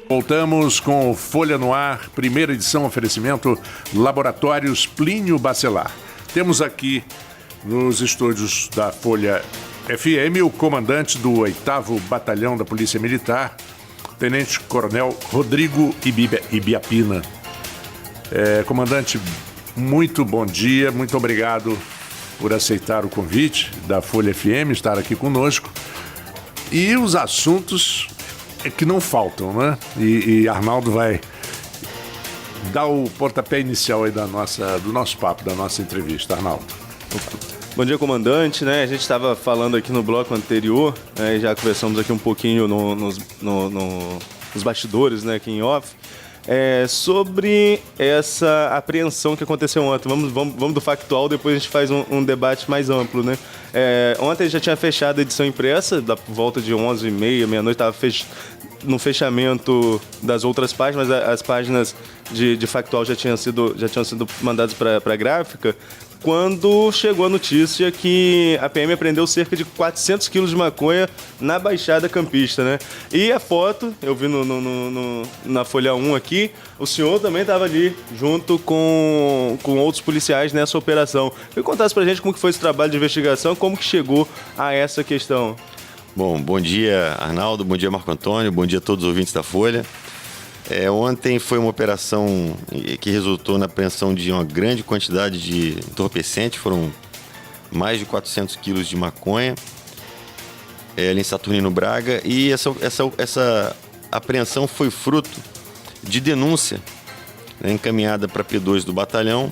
Voltamos com o Folha no Ar, primeira edição, oferecimento Laboratórios Plínio Bacelar. Temos aqui nos estúdios da Folha FM o comandante do 8º Batalhão da Polícia Militar, Tenente Coronel Rodrigo Ibiapina. Comandante, muito bom dia, muito obrigado por aceitar o convite da Folha FM, estar aqui conosco. E os assuntos que não faltam, né? E Arnaldo vai dar o pontapé inicial aí do nosso papo, da nossa entrevista. Arnaldo. Bom dia, comandante, né? A gente estava falando aqui no bloco anterior, né? Já conversamos aqui um pouquinho nos bastidores, né? Aqui em off, sobre essa apreensão que aconteceu ontem. Vamos do factual, depois a gente faz um debate mais amplo, né? Ontem já tinha fechado a edição impressa, da volta de 11h30, meia-noite, estava no fechamento das outras páginas, mas as páginas de factual já tinham sido mandadas para a gráfica, quando chegou a notícia que a PM apreendeu cerca de 400 quilos de maconha na Baixada Campista, né? E a foto, eu vi na Folha 1 aqui, o senhor também estava ali, junto com outros policiais nessa operação. Eu contasse pra gente como que foi esse trabalho de investigação, como que chegou a essa questão. Bom dia, Arnaldo, bom dia, Marco Antônio, bom dia a todos os ouvintes da Folha. Ontem foi uma operação que resultou na apreensão de uma grande quantidade de entorpecente, foram mais de 400 quilos de maconha, ali em Saturnino Braga, e essa apreensão foi fruto de denúncia, né, encaminhada para P2 do batalhão.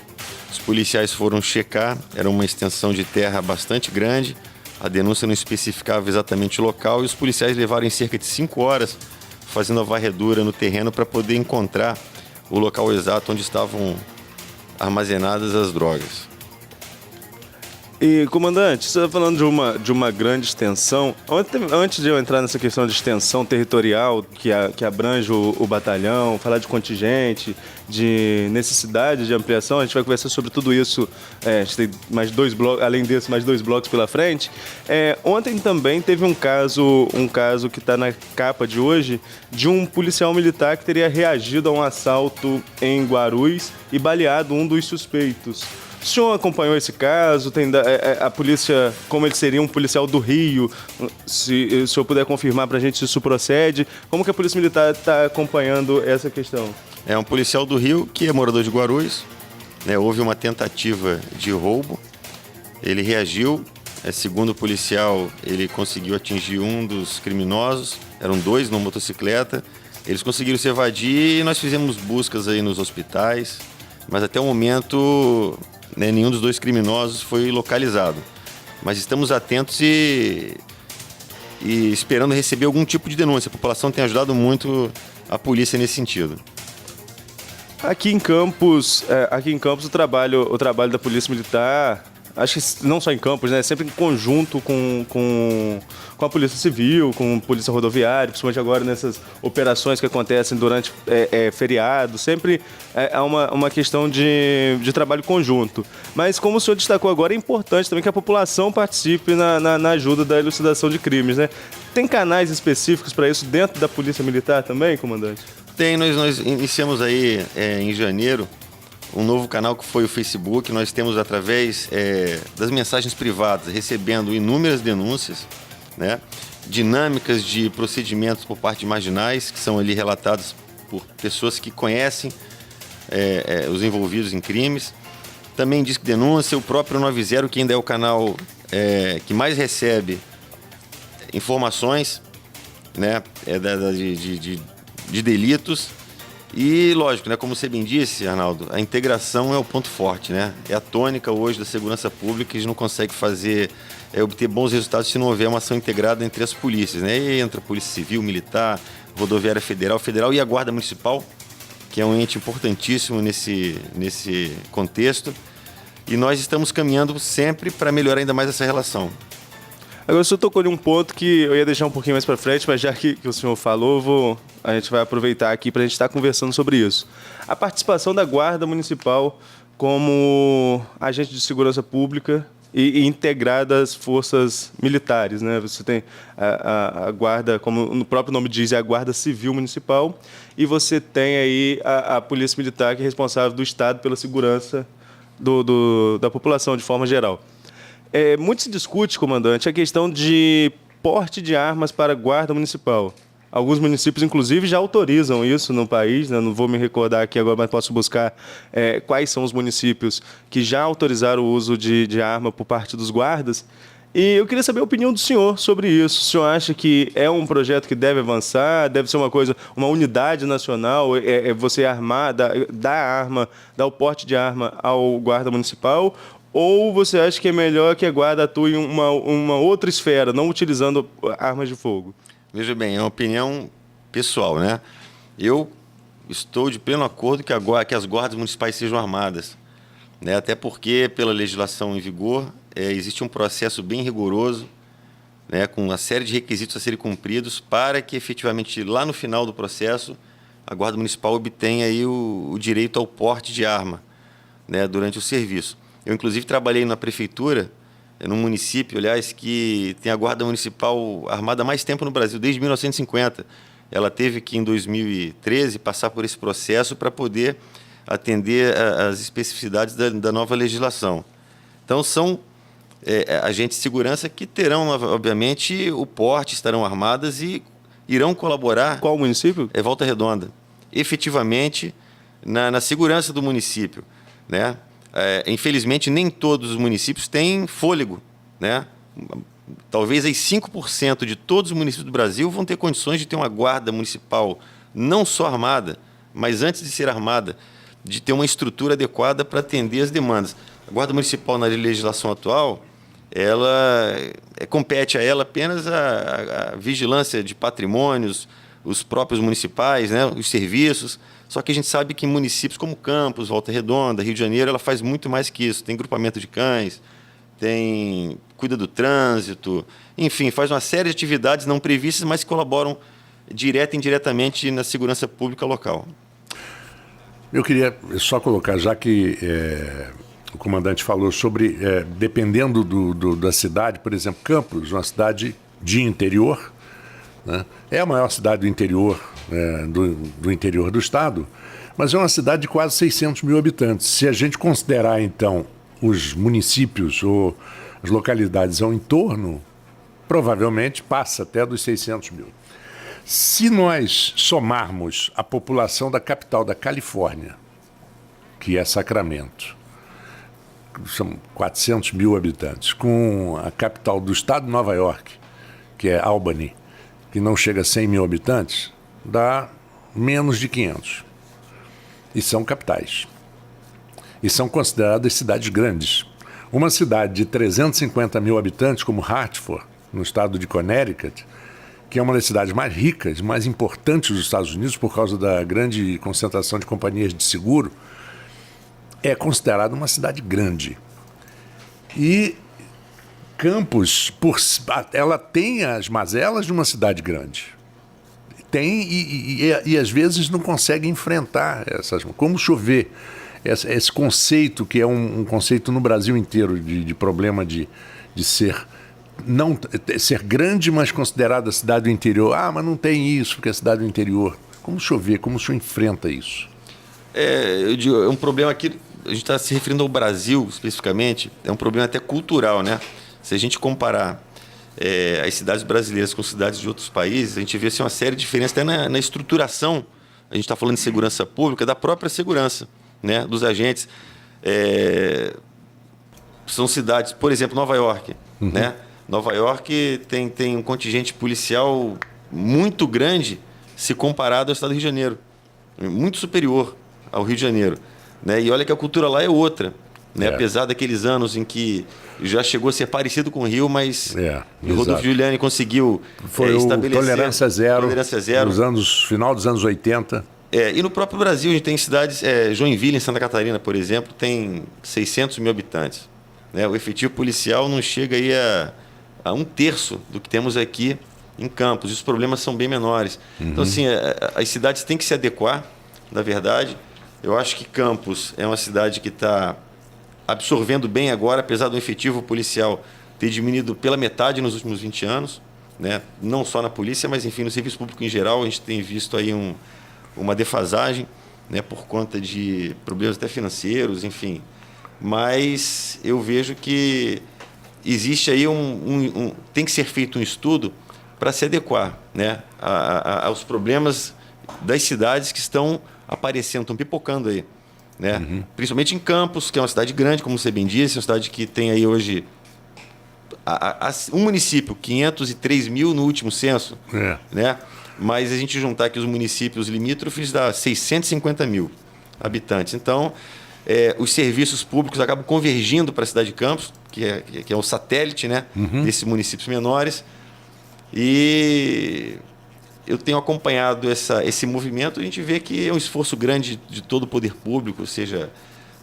Os policiais foram checar, era uma extensão de terra bastante grande, a denúncia não especificava exatamente o local, e os policiais levaram em cerca de 5 horas fazendo a varredura no terreno para poder encontrar o local exato onde estavam armazenadas as drogas. E, comandante, você está falando de uma grande extensão. Antes de eu entrar nessa questão de extensão territorial que abrange o batalhão, falar de contingente, de necessidade de ampliação, a gente vai conversar sobre tudo isso. A gente tem mais 2 blocos, além desse, mais 2 blocos pela frente. Ontem também teve um caso que está na capa de hoje, de um policial militar que teria reagido a um assalto em Guarulhos e baleado um dos suspeitos. O senhor acompanhou esse caso? A polícia, como ele seria um policial do Rio, se o senhor puder confirmar para a gente se isso procede, como que a Polícia Militar está acompanhando essa questão? É um policial do Rio que é morador de Guarulhos, né? Houve uma tentativa de roubo, ele reagiu, segundo o policial, ele conseguiu atingir um dos criminosos, eram 2 numa motocicleta, eles conseguiram se evadir e nós fizemos buscas aí nos hospitais, mas até o momento, né, nenhum dos 2 criminosos foi localizado. Mas estamos atentos e esperando receber algum tipo de denúncia. A população tem ajudado muito a polícia nesse sentido. Aqui em Campos o trabalho da Polícia Militar, acho que não só em Campos, né, sempre em conjunto com a Polícia Civil, com a Polícia Rodoviária, principalmente agora nessas operações que acontecem durante feriado, sempre há uma questão de trabalho conjunto. Mas como o senhor destacou agora, é importante também que a população participe na ajuda da elucidação de crimes, né? Tem canais específicos para isso dentro da Polícia Militar também, comandante? Tem, nós iniciamos aí em janeiro um novo canal que foi o Facebook. Nós temos através das mensagens privadas, recebendo inúmeras denúncias, né? Dinâmicas de procedimentos por parte de marginais, que são ali relatados por pessoas que conhecem os envolvidos em crimes. Também Disque Denúncia, o próprio 90, que ainda é o canal que mais recebe informações, né? De delitos. E, lógico, né, como você bem disse, Arnaldo, a integração é o ponto forte, né? É a tônica hoje da segurança pública, a gente não consegue obter bons resultados se não houver uma ação integrada entre as polícias, né? E entra a Polícia Civil, Militar, Rodoviária Federal e a Guarda Municipal, que é um ente importantíssimo nesse contexto. E nós estamos caminhando sempre para melhorar ainda mais essa relação. Agora, o senhor tocou em um ponto que eu ia deixar um pouquinho mais para frente, mas já que o senhor falou, a gente vai aproveitar aqui para a gente estar conversando sobre isso. A participação da Guarda Municipal como agente de segurança pública e integrada às forças militares, né? Você tem a guarda, como o próprio nome diz, é a Guarda Civil Municipal, e você tem aí a Polícia Militar, que é responsável do Estado pela segurança da população de forma geral. Muito se discute, comandante, a questão de porte de armas para a Guarda Municipal. Alguns municípios, inclusive, já autorizam isso no país, né? Não vou me recordar aqui agora, mas posso buscar quais são os municípios que já autorizaram o uso de arma por parte dos guardas. E eu queria saber a opinião do senhor sobre isso. O senhor acha que é um projeto que deve avançar, deve ser uma unidade nacional, você armar, dar o porte de arma ao guarda municipal? Ou você acha que é melhor que a guarda atue em uma outra esfera, não utilizando armas de fogo? Veja bem, é uma opinião pessoal, né? Eu estou de pleno acordo que as guardas municipais sejam armadas, né? Até porque, pela legislação em vigor, existe um processo bem rigoroso, né? Com uma série de requisitos a serem cumpridos para que, efetivamente, lá no final do processo, a guarda municipal obtenha aí o direito ao porte de arma, né? Durante o serviço. Eu, inclusive, trabalhei na prefeitura, num município, aliás, que tem a guarda municipal armada há mais tempo no Brasil, desde 1950. Ela teve que, em 2013, passar por esse processo para poder atender às especificidades da nova legislação. Então, são agentes de segurança que terão, obviamente, o porte, estarão armadas e irão colaborar... Qual município? Volta Redonda. Efetivamente, na segurança do município, né? Infelizmente, nem todos os municípios têm fôlego, né? Talvez aí 5% de todos os municípios do Brasil vão ter condições de ter uma guarda municipal não só armada, mas antes de ser armada, de ter uma estrutura adequada para atender as demandas. A guarda municipal, na legislação atual, ela compete a ela apenas a vigilância de patrimônios, os próprios municipais, né? Os serviços. Só que a gente sabe que em municípios como Campos, Volta Redonda, Rio de Janeiro, ela faz muito mais que isso. Tem grupamento de cães, cuida do trânsito, enfim, faz uma série de atividades não previstas, mas que colaboram direta e indiretamente na segurança pública local. Eu queria só colocar, já que o comandante falou sobre, dependendo da cidade, por exemplo, Campos, uma cidade de interior, né? É a maior cidade do interior, do interior do estado, mas é uma cidade de quase 600 mil habitantes. Se a gente considerar, então, os municípios ou as localidades ao entorno, provavelmente passa até dos 600 mil. Se nós somarmos a população da capital da Califórnia, que é Sacramento, são 400 mil habitantes, com a capital do estado de Nova York, que é Albany, que não chega a 100 mil habitantes, dá menos de 500. E são capitais. E são consideradas cidades grandes. Uma cidade de 350 mil habitantes, como Hartford, no estado de Connecticut, que é uma das cidades mais ricas, mais importantes dos Estados Unidos por causa da grande concentração de companhias de seguro, é considerada uma cidade grande. E Campos, ela tem as mazelas de uma cidade grande. Tem e às vezes não consegue enfrentar essas... Como chover, esse conceito, que é um conceito no Brasil inteiro de problema de ser grande, mas considerada cidade do interior. Ah, mas não tem isso, porque é cidade do interior. Como chover, como o senhor enfrenta isso? Eu digo, é um problema aqui, a gente está se referindo ao Brasil especificamente, é um problema até cultural, né? Se a gente comparar as cidades brasileiras com cidades de outros países, a gente vê assim, uma série de diferenças até na estruturação. A gente está falando de segurança pública, da própria segurança, né, dos agentes. São cidades, por exemplo, Nova York. Né? Nova York tem um contingente policial muito grande se comparado ao estado do Rio de Janeiro. Muito superior ao Rio de Janeiro. Né? E olha que a cultura lá é outra. Né? Apesar daqueles anos em que já chegou a ser parecido com o Rio, mas o Rodolfo Giuliani conseguiu estabelecer tolerância zero final dos anos 80. E no próprio Brasil, a gente tem cidades, Joinville, em Santa Catarina, por exemplo, tem 600 mil habitantes. Né? O efetivo policial não chega aí a 1/3 do que temos aqui em Campos. E os problemas são bem menores. Então, assim, as cidades têm que se adequar, na verdade. Eu acho que Campos é uma cidade que está absorvendo bem agora, apesar do efetivo policial ter diminuído pela metade nos últimos 20 anos, né? Não só na polícia, mas enfim, no serviço público em geral, a gente tem visto aí uma defasagem, né? Por conta de problemas até financeiros, enfim. Mas eu vejo que existe aí tem que ser feito um estudo para se adequar, né? Aos problemas das cidades que estão aparecendo, estão pipocando aí, né? Principalmente em Campos, que é uma cidade grande, como você bem disse, uma cidade que tem aí hoje um município, 503 mil no último censo, né? Mas a gente juntar aqui os municípios limítrofes dá 650 mil habitantes. Então, os serviços públicos acabam convergindo para a cidade de Campos, que é o satélite, né? Desses municípios menores. E eu tenho acompanhado esse movimento, a gente vê que é um esforço grande de todo o poder público, seja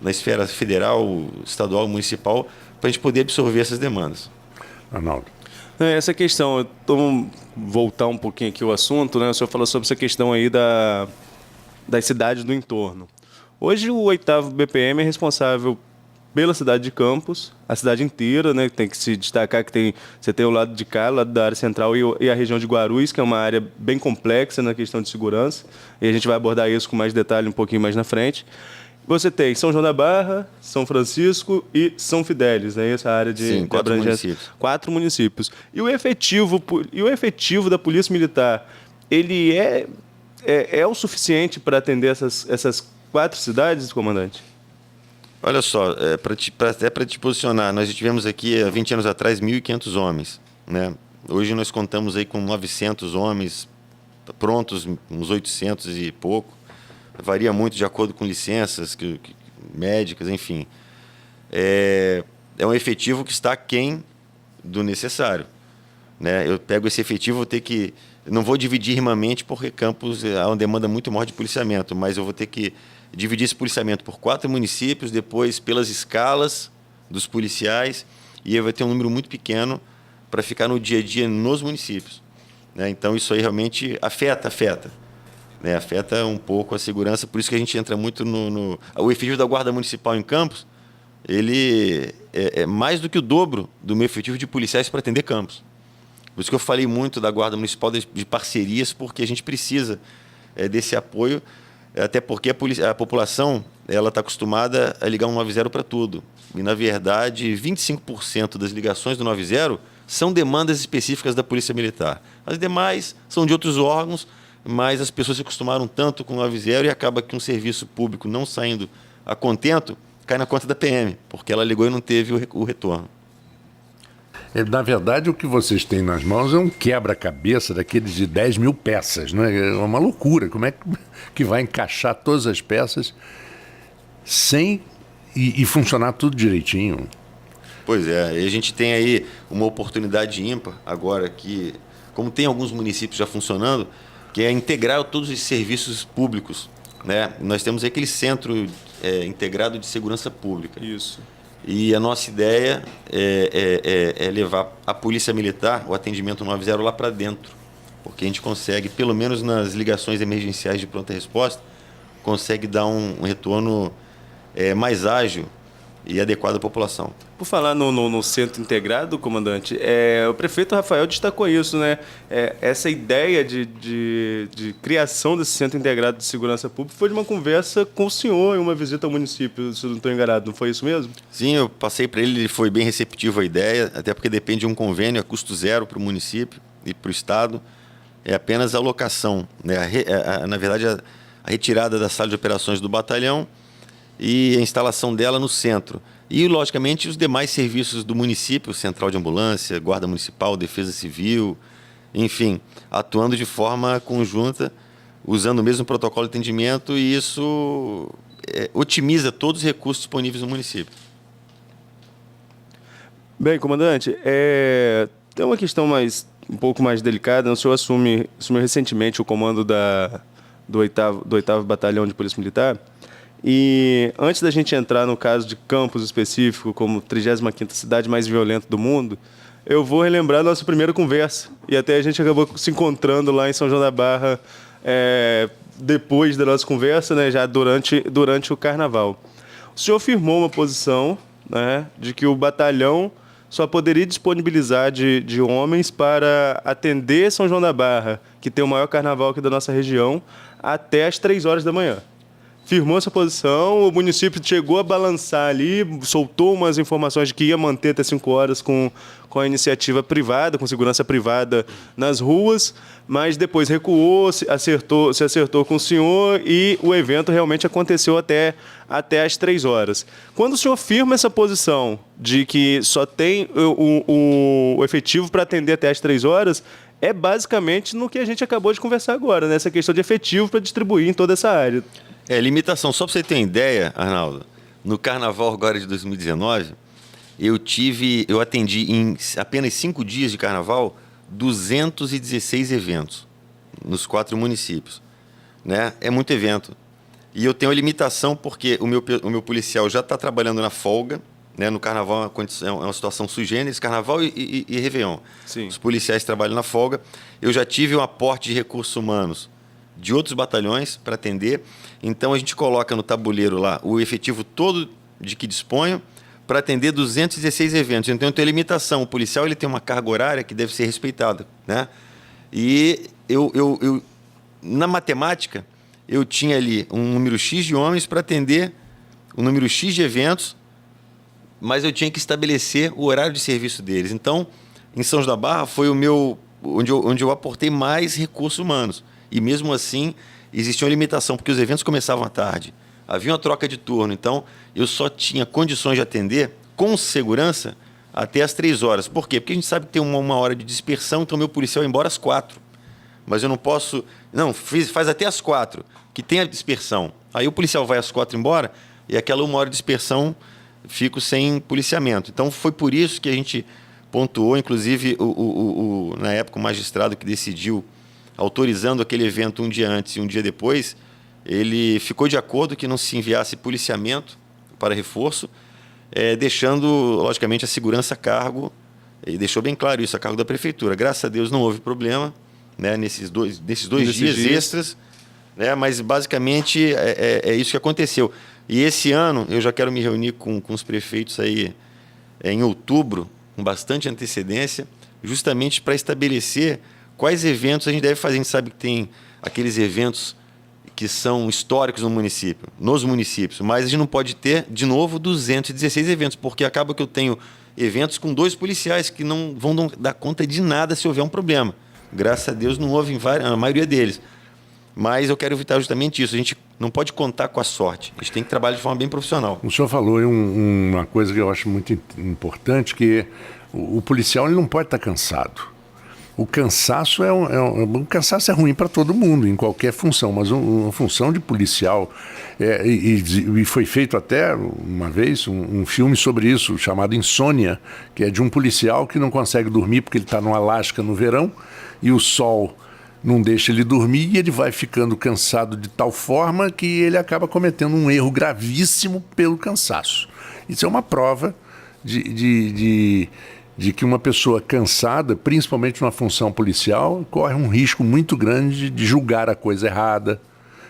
na esfera federal, estadual, municipal, para a gente poder absorver essas demandas. Arnaldo. Essa questão, vamos voltar um pouquinho aqui o assunto, né? O senhor falou sobre essa questão aí das cidades do entorno. Hoje o 8º BPM é responsável pela cidade de Campos, a cidade inteira, né? Tem que se destacar que você tem o lado de cá, o lado da área central e a região de Guarulhos, que é uma área bem complexa na questão de segurança, e a gente vai abordar isso com mais detalhe um pouquinho mais na frente. Você tem São João da Barra, São Francisco e São Fidélis, né? Essa área de Sim, 4 abrangência. municípios. 4 municípios. E o efetivo da Polícia Militar, ele é o suficiente para atender essas 4 cidades, comandante? Olha só, até para te posicionar, nós tivemos aqui há 20 anos atrás 1.500 homens, né? Hoje nós contamos aí com 900 homens prontos, uns 800 e pouco. Varia muito de acordo com licenças médicas, enfim. É um efetivo que está aquém do necessário, né? Eu pego esse efetivo, não vou dividir irmãmente, porque Campos há uma demanda muito maior de policiamento, mas eu vou ter que dividir esse policiamento por 4 municípios, depois pelas escalas dos policiais, e aí vai ter um número muito pequeno para ficar no dia a dia nos municípios, né? Então isso aí realmente afeta. Né, afeta um pouco a segurança, por isso que a gente entra muito o efetivo da Guarda Municipal em Campos, ele é mais do que o dobro do meu efetivo de policiais para atender Campos. Por isso que eu falei muito da Guarda Municipal de parcerias, porque a gente precisa desse apoio, até porque a população está acostumada a ligar um 90 para tudo. E, na verdade, 25% das ligações do 90 são demandas específicas da Polícia Militar. As demais são de outros órgãos, mas as pessoas se acostumaram tanto com o 90 e acaba que um serviço público não saindo a contento cai na conta da PM, porque ela ligou e não teve o retorno. Na verdade, o que vocês têm nas mãos é um quebra-cabeça daqueles de 10 mil peças, não é? É uma loucura. Como é que vai encaixar todas as peças e funcionar tudo direitinho? Pois é, e a gente tem aí uma oportunidade ímpar agora que, como tem alguns municípios já funcionando, que é integrar todos os serviços públicos, né? Nós temos aquele centro integrado de segurança pública. Isso. E a nossa ideia é levar a Polícia Militar, o atendimento 90 lá para dentro, porque a gente consegue, pelo menos nas ligações emergenciais de pronta resposta, consegue dar um retorno mais ágil e adequado à população. Por falar no centro integrado, comandante, o prefeito Rafael destacou isso, né? Essa ideia de criação desse centro integrado de segurança pública foi de uma conversa com o senhor em uma visita ao município, se eu não estou enganado, não foi isso mesmo? Sim, eu passei para ele foi bem receptivo à ideia, até porque depende de um convênio a custo zero para o município e para o Estado. É apenas a locação, né? Na verdade, a retirada da sala de operações do batalhão e a instalação dela no centro. E, logicamente, os demais serviços do município, Central de Ambulância, Guarda Municipal, Defesa Civil, enfim, atuando de forma conjunta, usando o mesmo protocolo de atendimento, e isso otimiza todos os recursos disponíveis no município. Bem, comandante, tem uma questão um pouco mais delicada. O senhor assumiu recentemente o comando do 8º Batalhão de Polícia Militar. E antes da gente entrar no caso de Campos específico, como 35ª cidade mais violenta do mundo, eu vou relembrar a nossa primeira conversa. E até a gente acabou se encontrando lá em São João da Barra depois da nossa conversa, né, já durante o Carnaval. O senhor firmou uma posição né, de que o batalhão só poderia disponibilizar de homens para atender São João da Barra, que tem o maior carnaval aqui da nossa região, até às 3 horas da manhã. Firmou essa posição, o município chegou a balançar ali, soltou umas informações de que ia manter até 5 horas com a iniciativa privada, com segurança privada nas ruas, mas depois recuou, se acertou com o senhor e o evento realmente aconteceu até às 3 horas. Quando o senhor firma essa posição de que só tem o efetivo para atender até às 3 horas, é basicamente no que a gente acabou de conversar agora, nessa questão de efetivo para distribuir em toda essa área. Limitação. Só para você ter uma ideia, Arnaldo, no Carnaval agora de 2019, eu atendi em apenas 5 dias de Carnaval 216 eventos nos 4 municípios. Né? É muito evento. E eu tenho a limitação porque o meu policial já está trabalhando na folga. Né? No Carnaval é uma situação sui generis, Carnaval e Réveillon. Sim. Os policiais trabalham na folga. Eu já tive um aporte de recursos humanos de outros batalhões para atender. Então, a gente coloca no tabuleiro lá o efetivo todo de que disponho para atender 216 eventos. Então, eu tenho limitação. O policial ele tem uma carga horária que deve ser respeitada. Né? E eu na matemática, eu tinha ali um número X de homens para atender um número X de eventos, mas eu tinha que estabelecer o horário de serviço deles. Então, em São João da Barra foi onde eu aportei mais recursos humanos. E mesmo assim, existia uma limitação, porque os eventos começavam à tarde. Havia uma troca de turno, então eu só tinha condições de atender com segurança até às 3 horas. Por quê? Porque a gente sabe que tem uma hora de dispersão, então meu policial ia embora às 4. Mas eu não posso... Não, faz até às 4, que tem a dispersão. Aí o policial vai às 4 embora e aquela 1 hora de dispersão fico sem policiamento. Então foi por isso que a gente pontuou, inclusive na época o magistrado que decidiu autorizando aquele evento um dia antes e um dia depois, ele ficou de acordo que não se enviasse policiamento para reforço, deixando, logicamente, a segurança a cargo, e deixou bem claro isso, a cargo da prefeitura. Graças a Deus não houve problema, né, nesses dois dias extras, né, mas basicamente é isso que aconteceu. E esse ano eu já quero me reunir com os prefeitos aí em outubro, com bastante antecedência, justamente para estabelecer quais eventos a gente deve fazer. A gente sabe que tem aqueles eventos que são históricos no município, nos municípios, mas a gente não pode ter, de novo, 216 eventos, porque acaba que eu tenho eventos com 2 policiais que não vão dar conta de nada se houver um problema. Graças a Deus não houve na maioria deles. Mas eu quero evitar justamente isso. A gente não pode contar com a sorte. A gente tem que trabalhar de forma bem profissional. O senhor falou uma coisa que eu acho muito importante, que o policial ele não pode estar cansado. O cansaço o cansaço é ruim para todo mundo, em qualquer função, mas uma função de policial, e foi feito até uma vez um filme sobre isso, chamado Insônia, que é de um policial que não consegue dormir porque ele está no Alasca no verão, e o sol não deixa ele dormir, e ele vai ficando cansado de tal forma que ele acaba cometendo um erro gravíssimo pelo cansaço. Isso é uma prova de que uma pessoa cansada, principalmente numa função policial, corre um risco muito grande de julgar a coisa errada,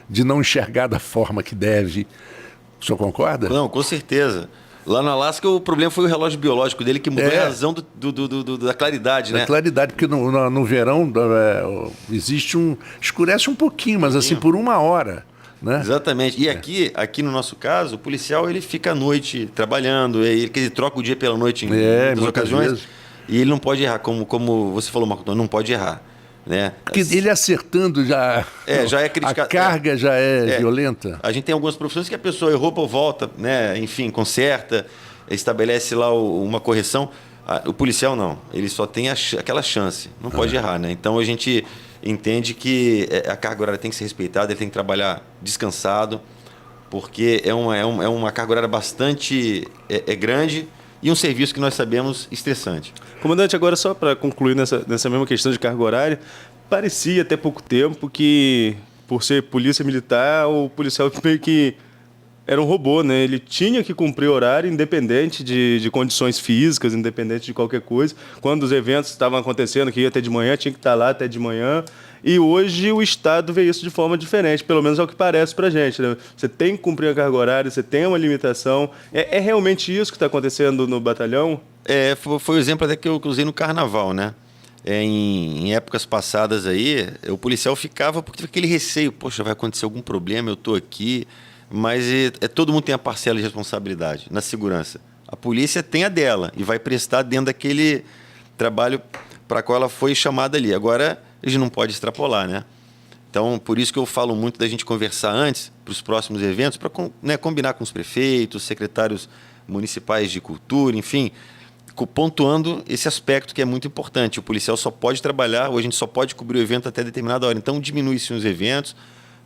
de não enxergar da forma que deve. O senhor concorda? Não, com certeza. Lá no Alasca, o problema foi o relógio biológico dele, que mudou a razão da claridade, né? Da claridade, porque no verão escurece um pouquinho, mas assim, por 1 hora. Né? Exatamente. E aqui no nosso caso, o policial ele fica à noite trabalhando, ele troca o dia pela noite em muitas ocasiões. Vezes. E ele não pode errar, como você falou, Marco Antônio, não pode errar. Né? Porque ele acertando já é criticado. A carga já é violenta. A gente tem algumas profissões que a pessoa errou, volta, né? Enfim, conserta, estabelece lá uma correção. O policial não, ele só tem aquela chance, não pode errar, né? Então a gente entende que a carga horária tem que ser respeitada, ele tem que trabalhar descansado, porque é uma carga horária bastante grande e um serviço que nós sabemos estressante. Comandante, agora só para concluir nessa mesma questão de carga horária, parecia até pouco tempo que, por ser polícia militar, o policial meio que era um robô, né? Ele tinha que cumprir horário independente de condições físicas, independente de qualquer coisa. Quando os eventos estavam acontecendo, que ia até de manhã, tinha que estar lá até de manhã. E hoje o Estado vê isso de forma diferente, pelo menos é o que parece pra gente, né? Você tem que cumprir a carga horária, você tem uma limitação. É realmente isso que está acontecendo no batalhão? Foi o exemplo até que eu usei no carnaval, né? Em épocas passadas aí, o policial ficava porque teve aquele receio, poxa, vai acontecer algum problema, eu estou aqui, mas todo mundo tem a parcela de responsabilidade na segurança. A polícia tem a dela e vai prestar dentro daquele trabalho para qual ela foi chamada ali. Agora, a gente não pode extrapolar, né? Então, por isso que eu falo muito da gente conversar antes, para os próximos eventos, para combinar com os prefeitos, secretários municipais de cultura, enfim, pontuando esse aspecto que é muito importante. O policial só pode trabalhar, ou a gente só pode cobrir o evento até determinada hora. Então, diminui-se os eventos,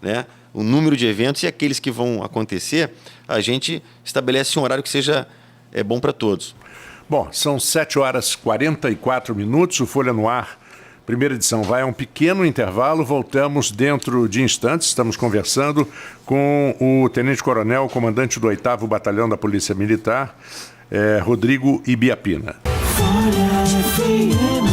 né? O número de eventos, e aqueles que vão acontecer, a gente estabelece um horário que seja bom para todos. Bom, são 7h44, o Folha no Ar, primeira edição, vai a um pequeno intervalo, voltamos dentro de instantes, estamos conversando com o tenente-coronel, comandante do 8º Batalhão da Polícia Militar, Rodrigo Ibiapina. Folha FM.